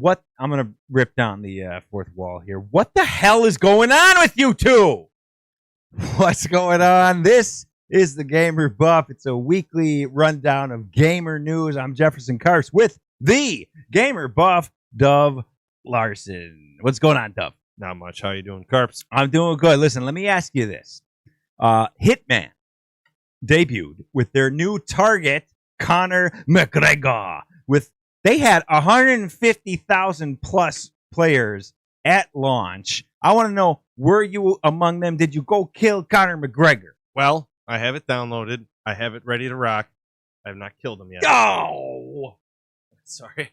what I'm going to rip down the fourth wall here. What the hell is going on with you two? What's going on? This is the Gamer Buff. It's a weekly rundown of gamer news. I'm Jefferson Karps with the Gamer Buff, Dove Larson. What's going on, Dove? Not much. How you doing, Karps? I'm doing good. Listen, let me ask you this. Hitman debuted with their new target, Conor McGregor. They had 150,000 plus players at launch. I want to know, were you among them? Did you go kill Conor McGregor? Well, I have it downloaded. I have it ready to rock. I have not killed him yet. Oh! Sorry.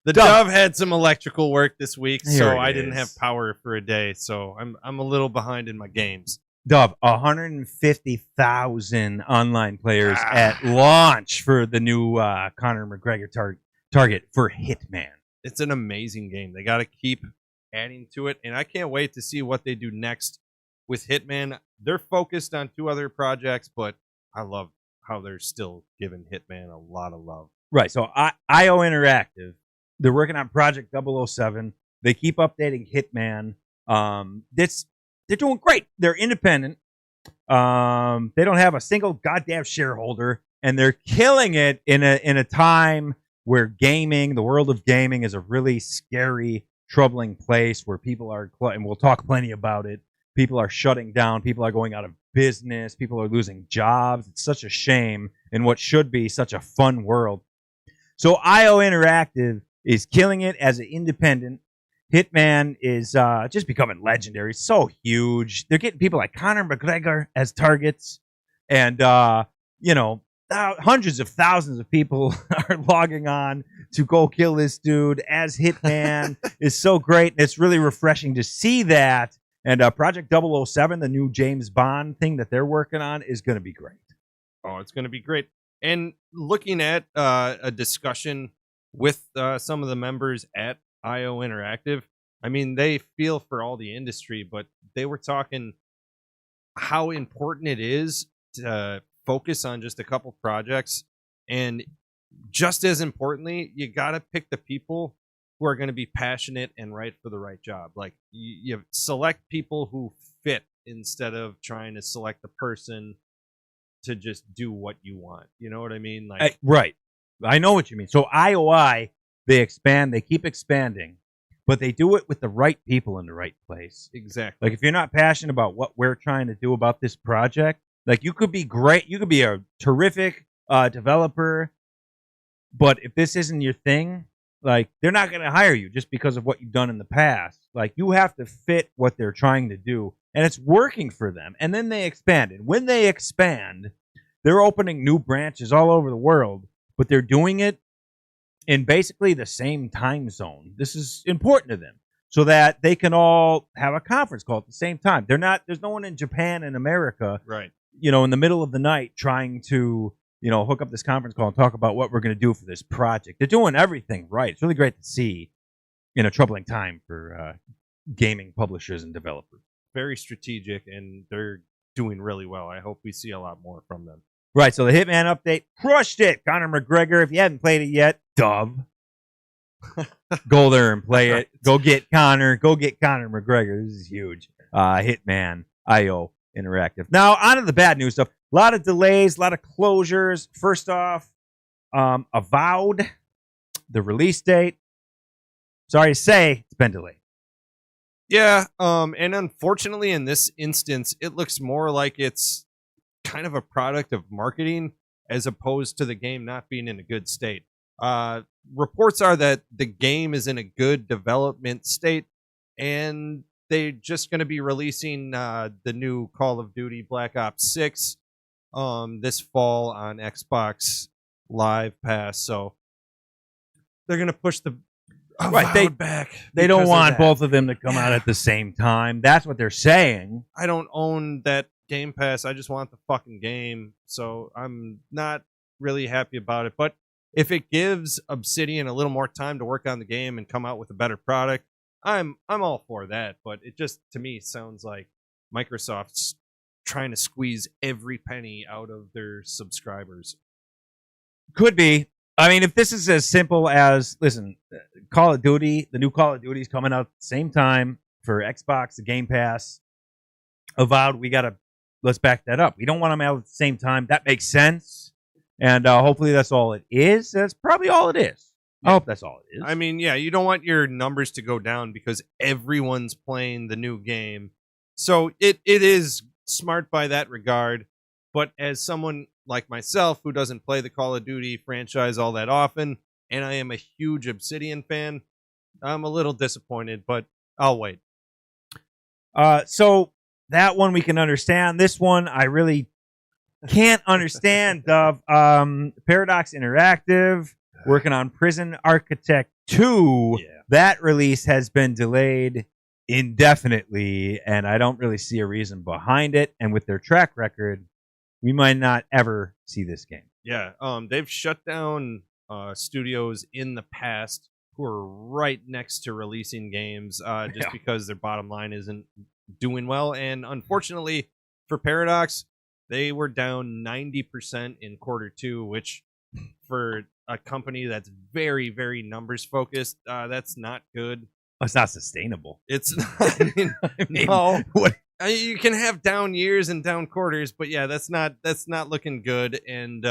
The Dove had some electrical work this week, so I didn't have is. power for a day, so I'm a little behind in my games. Dove, 150,000 online players at launch for the new Conor McGregor target for Hitman. It's an amazing game. They got to keep adding to it, and I can't wait to see what they do next with Hitman. They're focused on two other projects, but I love how they're still giving Hitman a lot of love. Right, so IO Interactive, they're working on Project 007. They keep updating Hitman. They're doing great. They're independent. They don't have a single goddamn shareholder, and they're killing it in a time where gaming, the world of gaming, is a really scary, troubling place where people are, and we'll talk plenty about it, people are shutting down, people are going out of business, people are losing jobs. It's such a shame in what should be such a fun world. So IO Interactive is killing it as an independent. Hitman is just becoming legendary. It's so huge. They're getting people like Conor McGregor as targets. And, hundreds of thousands of people are logging on to go kill this dude as Hitman. Is so great. It's really refreshing to see that. And Project 007, the new James Bond thing that they're working on, is going to be great. Oh, it's going to be great. And looking at a discussion with some of the members at IO Interactive, I mean, they feel for all the industry, but they were talking how important it is to focus on just a couple projects. And just as importantly, you got to pick the people who are going to be passionate and right for the right job. Like, you select people who fit instead of trying to select the person to just do what you want. You know what I mean? Like, right. I know what you mean. So IOI, they keep expanding, but they do it with the right people in the right place. Exactly. Like, if you're not passionate about what we're trying to do about this project, like, you could be great, you could be a terrific developer, but if this isn't your thing, like, they're not going to hire you just because of what you've done in the past. Like, you have to fit what they're trying to do, and it's working for them. And then they expanded. When they expand, they're opening new branches all over the world, but they're doing it in basically the same time zone. This is important to them so that they can all have a conference call at the same time. There's no one in Japan and America, right, in the middle of the night trying to, hook up this conference call and talk about what we're going to do for this project. They're doing everything right. It's really great to see in a troubling time for gaming publishers and developers. Very strategic, and they're doing really well. I hope we see a lot more from them. Right, so the Hitman update crushed it. Conor McGregor, if you haven't played it yet, Dove, go there and play it. Go get Conor McGregor. This is huge. Hitman, IO Interactive. Now, on to the bad news stuff. A lot of delays, a lot of closures. First off, Avowed, the release date. Sorry to say, it's been delayed. Yeah, and unfortunately in this instance, it looks more like it's kind of a product of marketing as opposed to the game not being in a good state. Reports are that the game is in a good development state, and they're just going to be releasing the new Call of Duty Black Ops 6 this fall on Xbox Live Pass. So they're going to push the Avowed back. They don't want both of them to come out at the same time. That's what they're saying. I don't own that Game Pass. I just want the fucking game. So I'm not really happy about it. But if it gives Obsidian a little more time to work on the game and come out with a better product, I'm all for that. But it just, to me, sounds like Microsoft's trying to squeeze every penny out of their subscribers. Could be. I mean, if this is as simple as, listen, Call of Duty, the new Call of Duty is coming out at the same time for Xbox, the Game Pass, Avowed, let's back that up. We don't want them out at the same time. That makes sense. And hopefully that's all it is. That's probably all it is. I hope that's all it is. I mean, yeah, you don't want your numbers to go down because everyone's playing the new game. So it is smart by that regard. But as someone like myself who doesn't play the Call of Duty franchise all that often, and I am a huge Obsidian fan, I'm a little disappointed, but I'll wait. So that one we can understand. This one I really can't understand. Dove. Paradox Interactive working on Prison Architect 2. Yeah. That release has been delayed indefinitely, and I don't really see a reason behind it. And with their track record, we might not ever see this game. Yeah, they've shut down studios in the past who are right next to releasing games just because their bottom line isn't doing well. And unfortunately for Paradox, they were down 90% in Q2, which for a company that's very, very numbers focused, that's not good. It's not sustainable. It's no. What? You can have down years and down quarters, but yeah, that's not looking good. And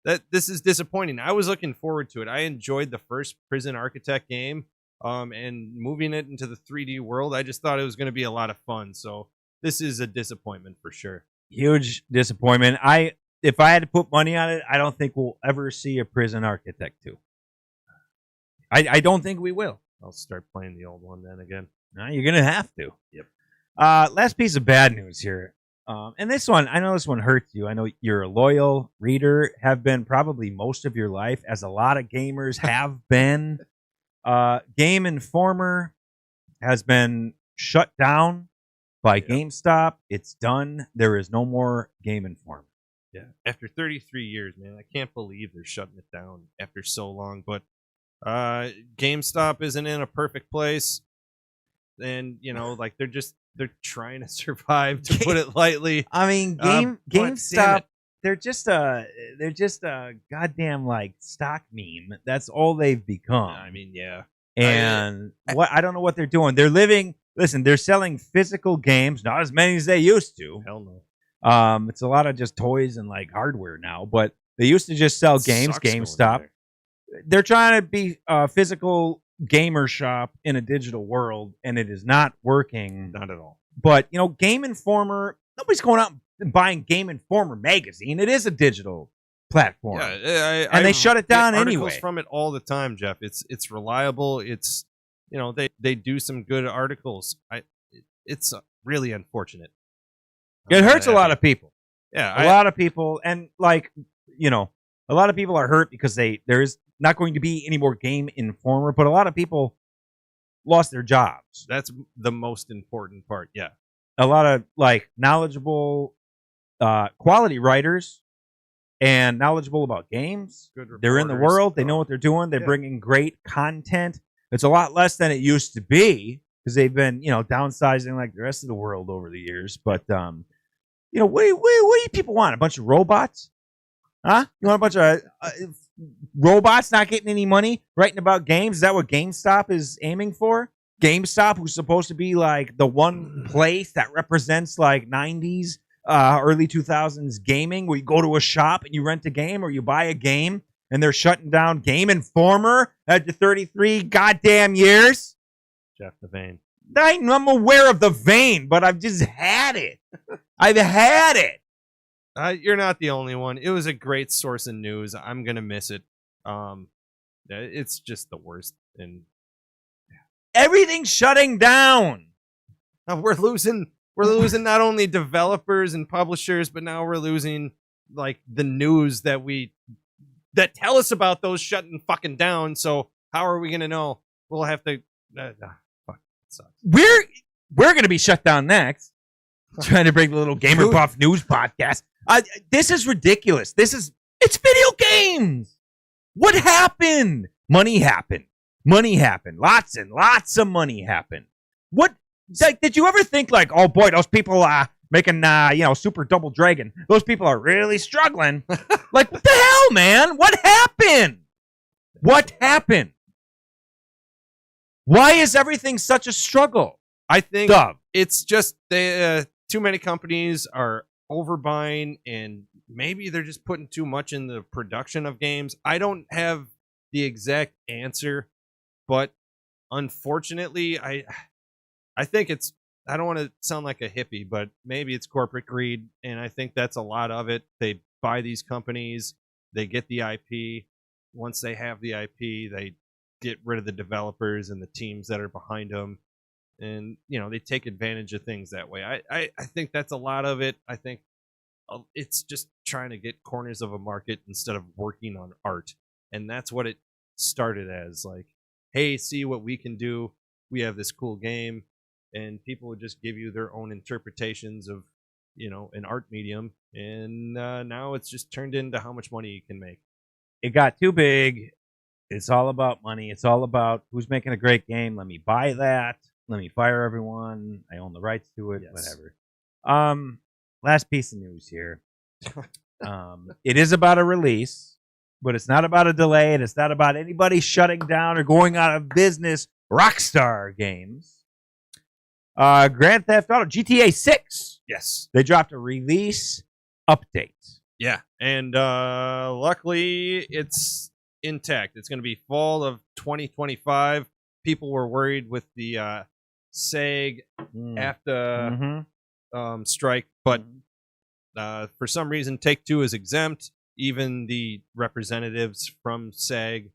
that this is disappointing. I was looking forward to it. I enjoyed the first Prison Architect game, and moving it into the 3D world. I just thought it was going to be a lot of fun. So this is a disappointment for sure. Huge disappointment. If I had to put money on it, I don't think we'll ever see a Prison Architect 2. I don't think we will. I'll start playing the old one then again. No, you're gonna have to. Yep. Last piece of bad news here. And this one, I know this one hurts you. I know you're a loyal reader, have been probably most of your life, as a lot of gamers have been. Game Informer has been shut down by GameStop. It's done. There is no more Game Informer. Yeah. After 33 years, man, I can't believe they're shutting it down after so long. But GameStop isn't in a perfect place. And, you know, like they're trying to survive, to put it lightly. I mean, GameStop, they're just a goddamn like stock meme. That's all they've become. I mean, yeah. And I don't know what they're doing. They're selling physical games, not as many as they used to. Hell no. It's a lot of just toys and like hardware now, but they used to just sell games. GameStop. They're trying to be a physical gamer shop in a digital world, and it is not working. Not at all. But, you know, Game Informer, nobody's going out and buying Game Informer magazine. It is a digital platform. Yeah, and they shut it down anyway. From it all the time, Jeff. It's reliable. It's, you know, they do some good articles. It's really unfortunate. It hurts a lot of people. Yeah, a lot of people, and like, you know, a lot of people are hurt because there is not going to be any more Game Informer, but a lot of people lost their jobs. That's the most important part. Yeah, a lot of like knowledgeable, quality writers and knowledgeable about games. They're in the world. They know what they're doing. They're bringing great content. It's a lot less than it used to be because they've been, you know, downsizing like the rest of the world over the years. But you know, what do you people want? A bunch of robots? Huh? You want a bunch of robots not getting any money writing about games? Is that what GameStop is aiming for? GameStop, who's supposed to be like the one place that represents like 90s, early 2000s gaming, where you go to a shop and you rent a game or you buy a game, and they're shutting down Game Informer after 33 goddamn years. Jeff the Vein. I'm aware of the vein, but I've just had it. I've had it. You're not the only one. It was a great source of news. I'm gonna miss it. It's just the worst. And everything's shutting down. We're losing not only developers and publishers, but now we're losing like the news that tell us about those shutting fucking down. So how are we gonna know? We'll have to. Fuck, it sucks. We're gonna be shut down next. Trying to bring the little Gamer Buff news podcast. This is ridiculous. It's video games. What happened? Money happened. Lots and lots of money happened. What? Like, did you ever think like, oh boy, those people making Super Double Dragon. Those people are really struggling. Like, what the hell, man? What happened? What happened? Why is everything such a struggle? I think Dove. it's just too many companies are overbuying, and maybe they're just putting too much in the production of games. I don't have the exact answer, but unfortunately, I think it's, I don't want to sound like a hippie, but maybe it's corporate greed, and I think that's a lot of it. They buy these companies, they get the IP. Once they have the IP, they get rid of the developers and the teams that are behind them, and they take advantage of things that way. I think that's a lot of it. I think it's just trying to get corners of a market instead of working on art, and that's what it started as. Like, hey, see what we can do. We have this cool game, and people would just give you their own interpretations of an art medium, and now it's just turned into how much money you can make. It got too big. It's all about money. It's all about who's making a great game. Let me buy that. Let me fire everyone. I own the rights to it. Yes. Whatever. Last piece of news here. It is about a release, but it's not about a delay, and it's not about anybody shutting down or going out of business. Rockstar Games. Grand Theft Auto GTA 6. Yes. They dropped a release update. Yeah. And luckily it's intact. It's going to be fall of 2025. People were worried with the SAG after strike, but for some reason Take-Two is exempt. Even the representatives from SAG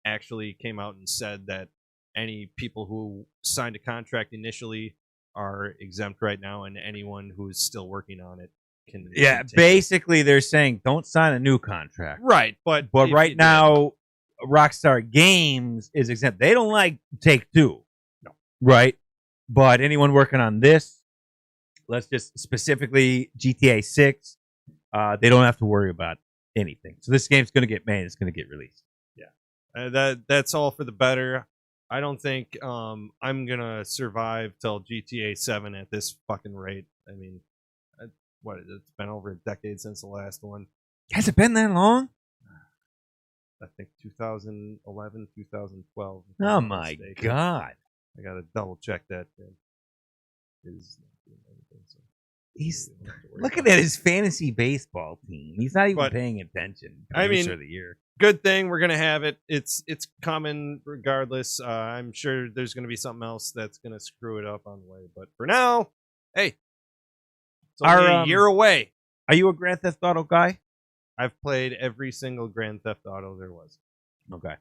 actually came out and said that any people who signed a contract initially are exempt right now, and anyone who's still working on it can. Yeah, basically they're saying don't sign a new contract. Right, but right now Rockstar Games is exempt. They don't like Take-Two. No. Right? But anyone working on this, let's just specifically GTA 6, they don't have to worry about anything. So this game's going to get made. It's going to get released. Yeah. That's all for the better. I don't think I'm going to survive till GTA 7 at this fucking rate. I mean, it's been over a decade since the last one. Has it been that long? I think 2011, 2012. Oh my God. I got to double check that. He's looking at his fantasy baseball team. He's not even paying attention. I mean, of the year. Good thing we're gonna have it. It's coming regardless. I'm sure there's gonna be something else that's gonna screw it up on the way. But for now, hey, it's only a year away. Are you a Grand Theft Auto guy? I've played every single Grand Theft Auto there was. Okay.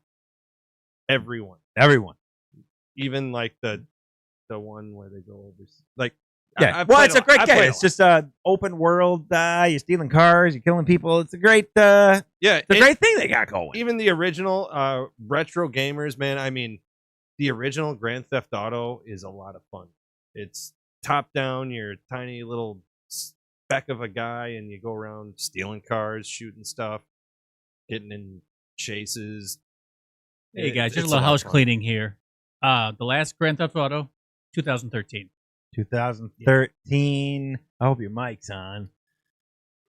Everyone. Even like the one where they go over like. Yeah, it's a great game. It's just open world. You're stealing cars. You're killing people. It's a great, great thing they got going. Even the original retro gamers, man. I mean, the original Grand Theft Auto is a lot of fun. It's top down. You're a tiny little speck of a guy, and you go around stealing cars, shooting stuff, getting in chases. Hey guys, just a little house cleaning here. The last Grand Theft Auto, 2013. 2013. I hope your mic's on.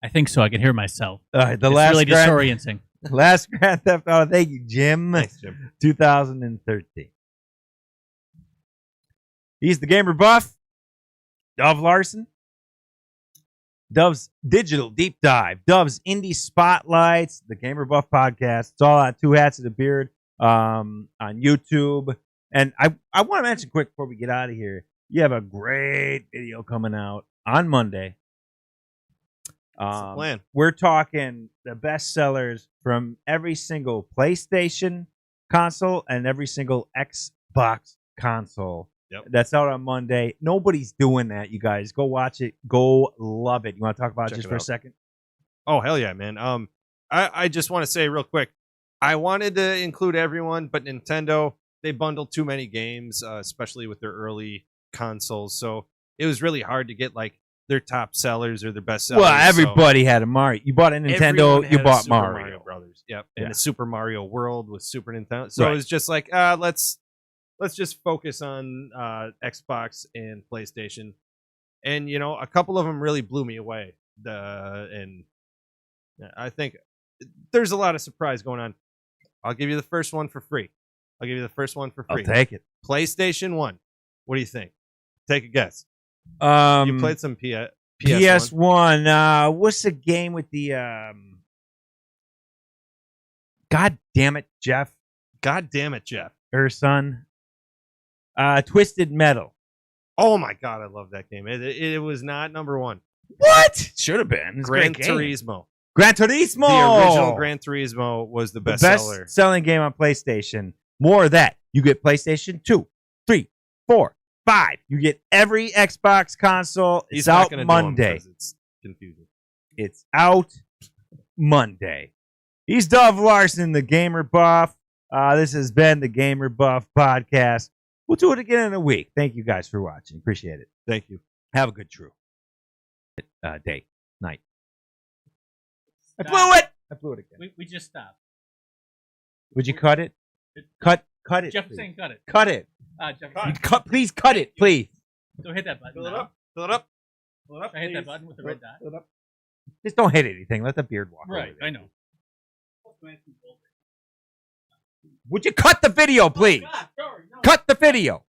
I think so. I can hear myself. It's last really disorienting. Last Grand Theft Auto. Thank you, Jim. Thanks, Jim. 2013. He's the gamer buff. Dove Larson. Dove's Digital Deep Dive. Dove's Indie Spotlights. The Gamer Buff Podcast. It's all on Two Hats and a Beard on YouTube. And I want to mention quick before we get out of here. You have a great video coming out on Monday. What's the plan? We're talking the best sellers from every single PlayStation console and every single Xbox console. Yep. That's out on Monday. Nobody's doing that, you guys. Go watch it. Go love it. You want to talk about it just for a second? Oh, hell yeah, man. I just want to say real quick, I wanted to include everyone, but Nintendo, they bundled too many games, especially with their early consoles, so it was really hard to get like their top sellers or their best sellers. Well, everybody had a Mario. You bought a Nintendo, you bought Mario Brothers. Yep, and the Super Mario World with Super Nintendo. So it was just like, let's just focus on Xbox and PlayStation. And a couple of them really blew me away. And I think there's a lot of surprise going on. I'll give you the first one for free. I'll take it. PlayStation 1. What do you think? Take a guess. You played some PS1. PS1. What's the game with the God damn it, Jeff. Her son. Twisted Metal. Oh my god, I love that game. It was not number one. What? Should have been. It's Gran Turismo. Gran Turismo. The original Gran Turismo was the best seller. Best selling game on PlayStation. More of that. You get PlayStation 2, 3, 4, 5. You get every Xbox console. It's out Monday. It's confusing. It's out Monday. He's Dove Larson, the Gamer Buff. This has been the Gamer Buff Podcast. We'll do it again in a week. Thank you guys for watching. Appreciate it. Thank you. Have a good day, night. I blew it again. We just stopped. Would you cut it? Cut it. Jeff was saying cut it. Cut it. Jeff, Please cut it, please. Don't hit that button. Fill it up. I hit that button with the red dot. Just don't hit anything. Let the beard walk. Right, I know. Would you cut the video, please? Oh, God, sorry, no. Cut the video.